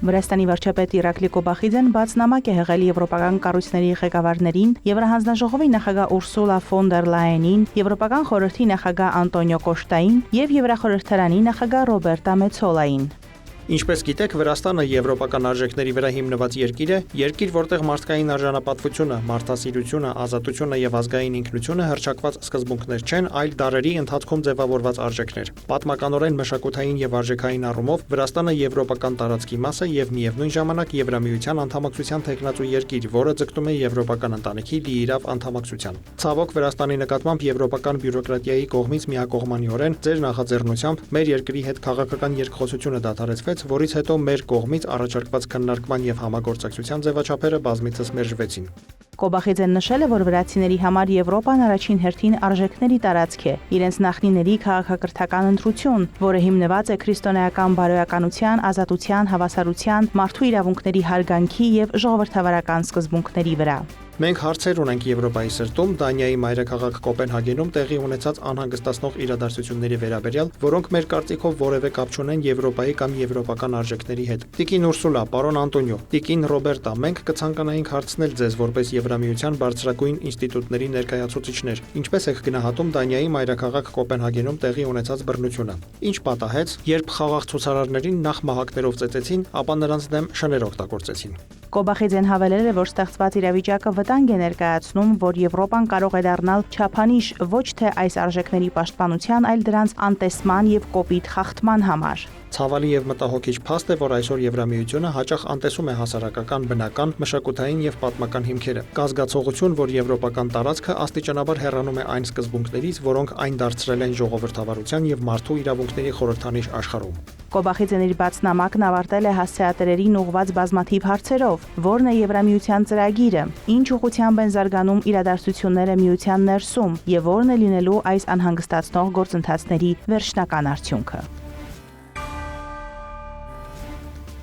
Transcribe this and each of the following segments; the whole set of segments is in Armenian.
Վրաստանի վարչապետ Իրակլի Կոբախիձեն բաց նամակ է հղել եվրոպական կառույցների ղեկավարներին, Եվրահանձնաժողովի նախագահ Ուրսուլա ֆոն դեր Լայենին, Եվրոպական խորհրդի նախագահ Անտոնիո Կոշտային եւ Եվրախորհրդարանի նախագահ Ռոբերտա Մեցոլային։ Ինչպես գիտեք, Վրաստանը եվրոպական արժեքների վրա հիմնված երկիր է, որտեղ մարդկային արժանապատվությունը, մարդասիրությունը, ազատությունը եւ ազգային ինքնությունը հռչակված սկզբունքներ չեն, այլ դարերի ընթացքում ձևավորված արժեքներ։ Պատմականորեն մշակութային եւ արժեքային առումով Վրաստանը եվրոպական տարածքի մաս է եւ միևնույն ժամանակ Եվրամիության անդամակցության թեկնածու երկիր, որը ձգտում է եվրոպական ընտանիքի լիիրավ անդամակցության։ Ցավոք, Վրաստանի նկատմամբ եվրոպական բյուրոկրատիայի կողմից միակողմանիորեն ձեր նախաձեռնությամբ մեր երկրի հետ քաղաքական երկխոսությունը դադարեցվեց, որից հետո մեր կողմից առաջարկված քննարկման եւ համագործակցության ձևաչափերը բազմիցս մերժվեցին։ Կոբախիձեն նշել է, որ վրացիների համար Եվրոպան առաջին հերթին արժեքների տարածք է, իրենց նախնիների քաղաքակրթական ընտրություն, որը հիմնված է քրիստոնեական բարոյականության, ազատության, հավասարության, մարդու իրավունքների հարգանքի եւ ժողովրդավարական սկզբունքների վրա։ Մենք հարցեր ունենք Եվրոպայի սրտում, Դանիայի մայրաքաղաք Կոպենհագենում տեղի ունեցած անհանգստացնող իրադարձությունների վերաբերյալ, որոնք մեր կարծիքով որևէ կապ չունեն Եվրոպայի կամ եվրոպական արժեքների հետ։ Տիկին Ուրսուլա, պարոն Անտոնիո, տիկին Ռոբերտա, մենք կցանկանայինք հարցնել ձեզ որպես Եվրամիության բարձրագույն ինստիտուտների ներկայացուցիչներ, ինչպես եք գնահատում Դանիայի մայրաքաղաք Կոպենհագենում տեղի ունեցած բռնությունը։ Ինչ պատահեց, երբ խաղաղ ցուցարարներին նախ մահակներով ծեծեցին, ապա նրանց դեմ շներ օգտագործեցին։ Կոբախիձեն հավելել է, որ ստեղծված իրավիճակը վտանգ է ներկայացնում, որ Եվրոպան կարող է դառնալ չափանիշ ոչ թե այս արժեքների պաշտպանության, այլ դրանց անտեսման եւ կոպիտ խախտման համար։ Ցավալի եւ մտահոգիչ փաստ է, որ այսօր Եվրամիությունը հաճախ անտեսում է հասարակական, բնական, մշակութային եւ պատմական հիմքերը։ Կա զգացողություն, որ եվրոպական տարածքը աստիճանաբար հեռանում է այն սկզբունքներից, որոնք այն դարձրել են ժողովրդավարության եւ մարդու իրավունքների խորհրդանիշ աշխարհում։ Կոբախիձեն իր բաց նամակն ավարտել է հասցեատերերին ուղղված բազմաթիվ հարցերով, որն է Եվրամիության ծրագիրը, ինչ ուղղությամբ են զարգանում իրադարձությունները միության ներսում եւ որն է լինելու այս անհանգստացնող գործընթացների վերջնական արդյունքը։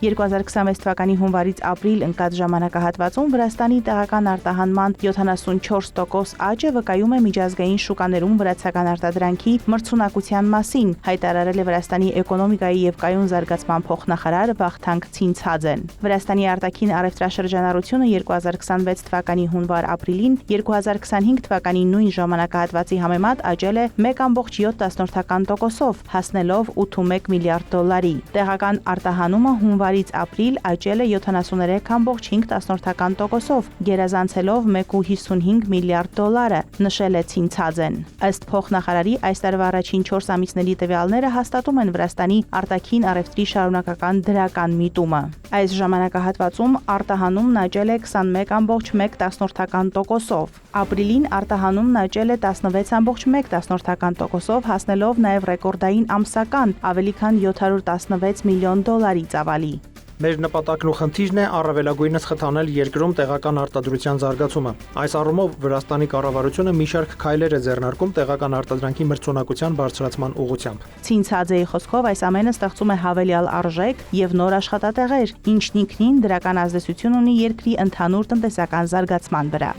2026 թվականի հունվարից ապրիլ ընկած ժամանակահատվածում Վրաստանի տեղական արտահանման 74% աճը վկայում է միջազգային շուկաներում վրացական արտադրանքի մրցունակության մասին, հայտարարել է Վրաստանի էկոնոմիկայի եւ կայուն զարգացման փոխնախարար Վախթանգ Ցինցաձեն։ Վրաստանի արտաքին առևտրաշրջանառությունը 2026 թվականի հունվար-ապրիլին 2025 թվականի նույն ժամանակահատվածի համեմատ աճել է 1.7%-ով, հասնելով 81 միլիարդ դոլարի։ Տեղական արտահանումը հունվարից ապրիլ աճել է 73.5%-ով, գերազանցելով 1.55 միլիարդ դոլարը, նշել է Ցինցաձեն։ Ըստ փոխնախարարի, այս տարվա առաջին 4 ամիսների տվյալները հաստատում են Վրաստանի արտաքին առևտրի շարունակական դրական միտումը։ Այս ժամանակահատվածում արտահանումն աճել է 21.1%-ով։ Ապրիլին արտահանումն աճել է 16.1%-ով, հասնելով նաև ռեկորդային ամսական ավելի քան 716 միլիոն դոլարի ծավալի։ Մեր նպատակն ու խնդիրն է առավելագույնս խթանել երկրում տեղական արտադրության զարգացումը։ Այս առումով Վրաստանի կառավարությունը մի շարք քայլեր է ձեռնարկում տեղական արտադրանքի մրցունակության բարձրացման ուղղությամբ։ Ցինցաձեի խոսքով այս ամենը ստեղծում է հավելյալ արժեք եւ նոր աշխատատեղեր, ինչն ինքնին դրական ազդեցություն ունի երկրի ընդհանուր տնտեսական զարգացման վրա։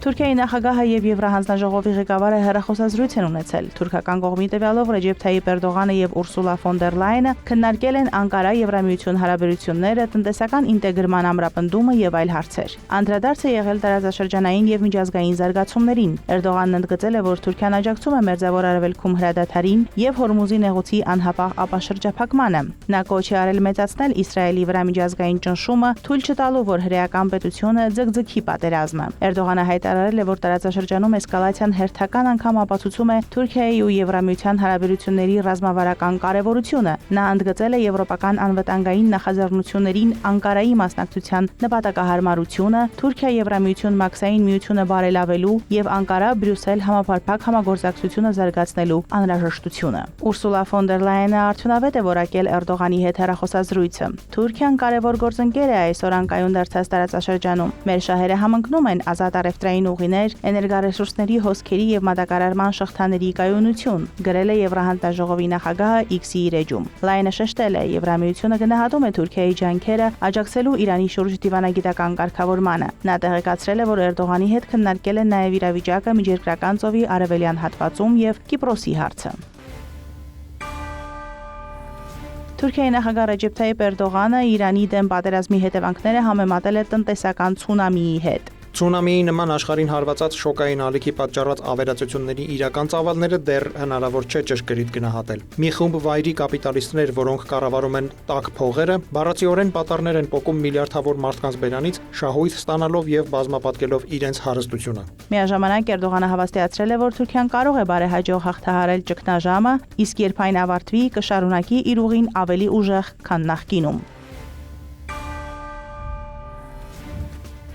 Թուրքիայի նախագահը եւ Եվրահանձնաժողովի ղեկավարը հեռախոսազրույց են ունեցել։ Թուրքական կողմի տվյալով Ռեջեփ Թայիփ Էրդողանը եւ Ուրսուլա ֆոն դեր Լայենը քննարկել են Անկարա-Եվրամիություն հարաբերությունները, տնտեսական ինտեգրման ամրապնդումը եւ այլ հարցեր։ Անդրադարձ է եղել տարածաշրջանային եւ միջազգային զարգացումներին։ Էրդողանն ընդգծել է, որ Թուրքիան աջակցում է Մերձավոր Արևելքում հրադադարին եւ Հորմուզի նեղուցի անհապաղ ապաշրջափակմանը։ Նա կոչ է արել մեծացնել Իսրայելի վրա միջազգային ճնշումը, թույլ չտալու, որ հրեական պետությունը ձգձգի պատերազմը։ Էրդողանը հայտարարել է, որ տարածաշրջանում էսկալացիան հերթական անգամ ապացուցում է Թուրքիայի ու Եվրամիության հարաբերությունների ռազմավարական կարևորությունը։ Նա ընդգծել է եվրոպական անվտանգային նախաձեռնություններին Անկարայի մասնակցության նպատակահարմարությունը, Թուրքիա-Եվրամիություն մաքսային միությունը բարելավելու եւ Անկարա-Բրյուսել համապարփակ համագործակցությունը զարգացնելու անհրաժեշտությունը։ Ուրսուլա ֆոն դեր Լայենը արդյունավետ է որակել Էրդողանի հետ հեռախոսազրույցը։ Թուրքիան կարևոր գործընկեր է այսօր անկայուն դարձած տարածաշրջանում։ Մեր շահերը համընկնում են ազատ առևտրային ջրային ուղիներ, էներգառեսուրսների հոսքերի եւ մատակարարման շղթաների կայունություն, գրել է Եվրահանձնաժողովի նախագահը X-ի իր էջում։ Լայնը շեշտել է, Եվրամիությունը գնահատում է Թուրքիայի ջանքերը աջակցելու Իրանի շուրջ դիվանագիտական կարգավորմանը։ Նա տեղեկացրել է, որ Էրդողանի հետ քննարկել են նաեւ իրավիճակը Միջերկրական ծովի արևելյան հատվածում եւ Կիպրոսի հարցը։ Թուրքիայի նախագահ Ռեջեփ Թայիփ Էրդողանը Իրանի դեմ պատերազմի հետևանքները համեմատել է տնտեսական ցունամիի հետ։ Ցունամիի նման աշխարհին հարվածած շոկային ալիքի պատճառած ավերածությունների իրական ծավալները դեռ հնարավոր չէ ճշգրիտ գնահատել։ Մի խումբ վայրի կապիտալիստներ, որոնք կառավարում են տաք փողերը, բառացիորեն պատառներ են պոկում միլիարդավոր մարդկանց բերանից, շահույթ ստանալով եւ բազմապատկելով իրենց հարստությունը։ Միաժամանակ Էրդողանը հավաստիացրել է, որ Թուրքիան կարող է բարեհաջող հաղթահարել ճգնաժամը, իսկ երբ այն ավարտվի, կշարունակի իր ուղին ավելի ուժեղ, քան նախկինում։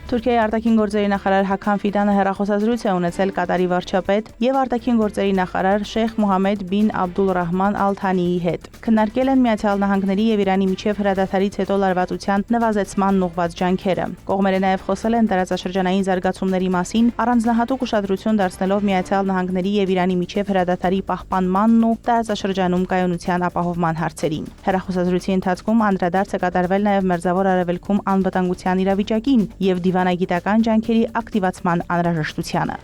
Թուրքիայի արտաքին գործերի նախարար Հաքան Ֆիդանը հեռախոսազրույց է ունեցել Կատարի վարչապետ եւ արտաքին գործերի նախարար Շեյխ Մոհամմեդ բին Աբդուլռահման Ալ-Թանիի հետ։ Քննարկել են Միացյալ Նահանգների եւ Իրանի միջև հրադադարից հետո լարվածության նվազեցմանն ուղղված ջանքերը։ Կողմերը նաեւ խոսել են տարածաշրջանային զարգացումների մասին, առանձնահատուկ ուշադրություն դարձնելով Միացյալ Նահանգների եւ Իրանի միջև հրադադարի պահպանմանն ու տարածաշրջանում կայունության ապահովման հարցերին։ Հեռախոսազրույցի ընթացքում անդրադարձ է կատարվել նաեւ Մերձավոր Արևելքում անվտանգության իրավիճակին եւ դիվանագիտական ջանքերի ակտիվացման անհրաժեշտությանը։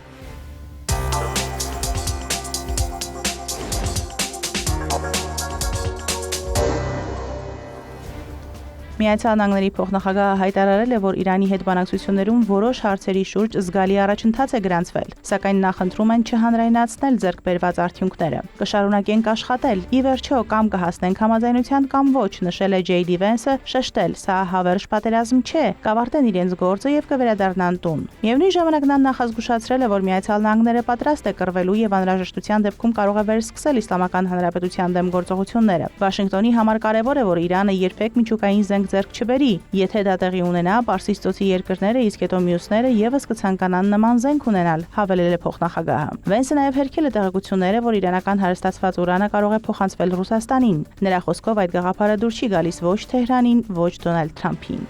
Միացյալ Նահանգների փոխնախագահը հայտարարել է, որ Իրանի հետ բանակցություններում որոշ հարցերի շուրջ զգալի առաջընթաց է գրանցվել, սակայն նախընտրում են չհանրայնացնել ձեռքբերված արդյունքները։ Կշարունակենք աշխատել, ի վերջո կամ կհասնենք համաձայնության կամ ոչ, նշել է Ջեյդի Վենսը, շեշտել, սա հավերժ պատերազմ չէ, կավարտեն իրենց գործը եւ կվերադառնան տուն։ Միևնույն ժամանակ նա նախազգուշացրել է, որ Միացյալ Նահանգները պատրաստ է կռվելու եւ անհրաժեշտության դեպքում կարող է վերսկսել Իսլամական Հանրապետության դեմ գործողությունները։ Վաշինգտոնի համար կարևոր է, որ Իրանը երբեք միջուկային զենք ձեռք չբերի, եթե դա տեղի ունենա, Պարսից ծոցի երկրները, իսկ հետո մյուսները եւս կցանկանան նման զենք ունենալ, հավելել է փոխնախագահը։ Վենսը նաեւ հերքել է տեղեկությունները, որ իրանական հարստացված ուրանը կարող է փոխանցվել Ռուսաստանին։ Նրա խոսքով այդ գաղափարը դուր չի գալիս ոչ Թեհրանին, ոչ Դոնալդ Թրամփին։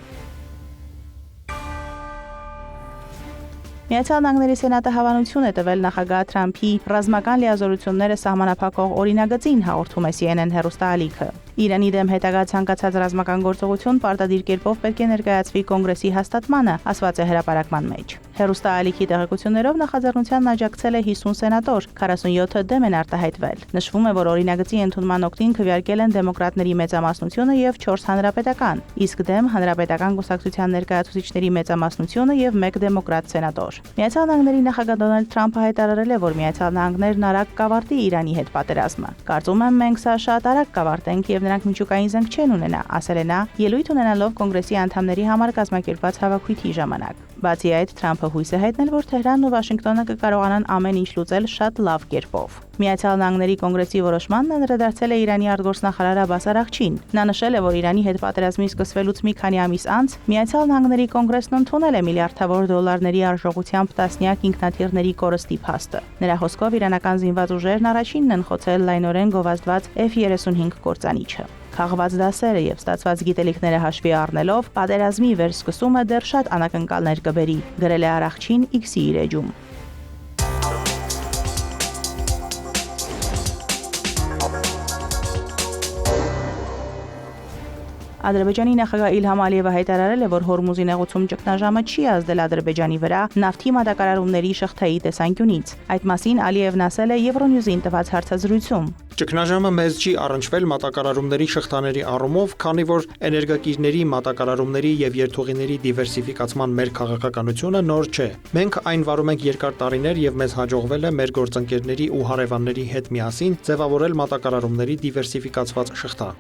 Միացյալ Նահանգների Սենատը հավանություն է տվել նախագահ Թրամփի ռազմական լիազորությունները սահմանափակող օրինագծին, հաղորդում է CNN հեռուստաալիքը։ Իրանի դեմ հետագա ցանկացած ռազմական գործողություն պարտադիր կերպով պետք է ներկայացվի կոնգրեսի հաստատմանը, ասված է հրապարակման մեջ։ Հեռուստաալիքի տեղեկություններով նախաձեռնությանն աջակցել է 50 սենատոր, 47-ը դեմ են արտահայտվել։ Նշվում է, որ օրինագծի ընդունման օգտին քվեարկել են դեմոկրատների մեծամասնությունը եւ 4 հանրապետական, իսկ դեմ հանրապետական կուսակցության ներկայացուցիչների մեծամասնությունը եւ 1 դեմոկրատ սենատոր։ Միացյալ Նահանգների նախագահ Դոնալդ Թրամփը հայտարարել է, որ Միացյալ Նահանգներն արագ կավարտի Իրանի հետ պատերազմը։ Կարծում եմ, մենք սա շատ արագ կավարտենք եւ նրանք միջուկային զենք չեն ունենա, ասել է նա, ելույթ ունենալով կոնգրեսի անդամների համար կազմակերպված հավաքույթի ժամանակ։ Բացի այդ, Թրամփը հույս է հայտնել, որ Թեհրանն ու Վաշինգտոնը կկարողանան ամեն ինչ լուծել շատ լավ կերպով։ Միացյալ Նահանգների կոնգրեսի որոշմանն անդրադարձել է Իրանի արտգործնախարար Աբբաս Արաղչին։ Նա նշել է, որ Իրանի հետ պատերազմի սկսվելուց մի քանի ամիս անց Միացյալ Նահանգների կոնգրեսն ընդունել է միլիարդավոր դոլարների արժողությամբ տասնյակ ինքնաթիռների կորստի փաստը։ Նրա խոսքով իրանական զինված ուժերն առաջինն են խոցել լայնորեն գովազդված F-35 կործանիչը։ Քաղված դասերը եւ ստացված գիտելիքները հաշվի առնելով պատերազմի վերսկսումը դեռ շատ անակնկալներ կբերի, գրել է Արաղչին X-ի իր էջում։ Ադրբեջանի նախագահ Իլհամ Ալիևը հայտարարել է, որ Հորմուզի նեղուցում ճգնաժամը չի ազդել Ադրբեջանի վրա նավթի մատակարարումների շղթայի տեսանկյունից։ Այդ մասին Ալիևն ասել է Euronews-ին տված հարցազրույցում։ Ճգնաժամը մեզ չի առնչվել մատակարարումների շղթաների առումով, քանի որ էներգակիրների, մատակարարումների եւ երթուղիների դիվերսիֆիկացման մեր քաղաքականությունը նոր չէ։ Մենք այն վարում ենք երկար տարիներ եւ մեզ հաջողվել է մեր գործընկերների ու հարևանների հետ միասին ձևավորել մատակարարումների դիվերսիֆիկացված շղթա։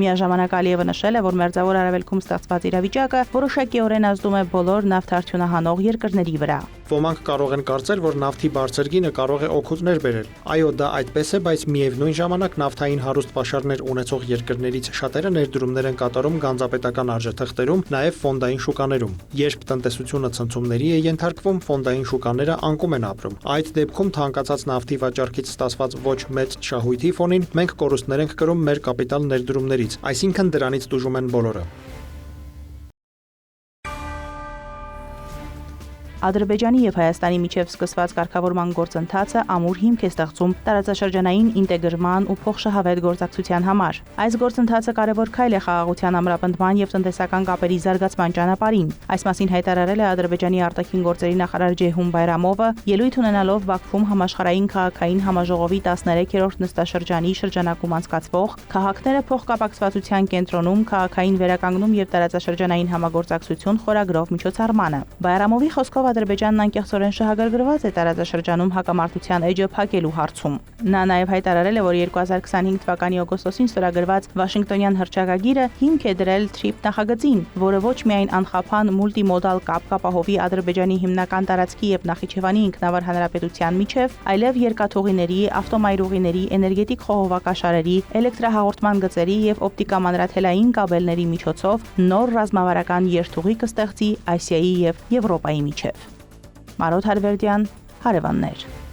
Միաժամանակ Ալիևը նշել է, որ Մերձավոր Արևելքում ստեղծված իրավիճակը որոշակիորեն ազդում է բոլոր նավթարդյունահանող երկրների վրա։ Ոմանք կարող են կարծել, որ նավթի բարձր գինը կարող է օգուտներ բերել։ Այո, դա այդպես է, բայց միևնույն ժամանակ նավթային հարուստ պաշարներ ունեցող երկրներից շատերը ներդրումներ են կատարում գանձապետական արժեթղթերում, նաև ֆոնդային շուկաներում։ Երբ տնտեսությունը ցնցումների է ենթարկվում, ֆոնդային շուկաները անկում են ապրում։ Այդ դեպքում թանկացած նավթի վաճառքից ստացված ոչ մեծ շահույթի ֆոնին մենք կորուստներ ենք կրում մեր կապիտալ ներդրումներից, այսինքն դրանից տուժում են բոլորը։ Ադրբեջանի եւ Հայաստանի միջև սկսված կարգավորման գործընթացը ամուր հիմք է ստեղծում տարածաշրջանային ինտեգրման ու փոխշահավետ գործակցության համար։ Այս գործընթացը կարևոր քայլ է խաղաղության ամրապնդման եւ տնտեսական կապերի զարգացման ճանապարհին։ Այս մասին հայտարարել է Ադրբեջանի արտաքին գործերի նախարար Ջեյհուն Բայրամովը, ելույթ ունենալով Բաքվում համաշխարհային քաղաքային համաժողովի 13-րդ նստաշրջանի շրջանակում անցկացվող «Քաղաքները փոխկապակցվածության կենտրոնում քաղաքային վերականգնում եւ տարածաշրջանային համագործակցություն» խորագրով միջոցառմանը։ Բայրամովի խոսքով Ադրբեջանն անկեղծորեն շահագրգռված է տարածաշրջանում հակամարտության էջը փակելու հարցում։ Նա նաև հայտարարել է, որ 2025 թվականի օգոստոսին ստորագրված Վաշինգտոնյան հռչակագիրը հիմք է դրել TRIP նախագծին, որը ոչ միայն անխափան մուլտիմոդալ կապ կապահովի Ադրբեջանի հիմնական տարածքի եւ Նախիջևանի ինքնավար հանրապետության միջև, այլև երկաթուղիների, ավտոմայրուղիների, էներգետիկ խողովակաշարերի, էլեկտրահաղորդման գծերի եւ օպտիկամանրաթելային կաբելների միջոցով նոր ռազմավարական երթուղի կստեղծի Ասիայի եւ Եվրոպայի միջև։ Մարոտ Հարվերդյան, Հարևաններ։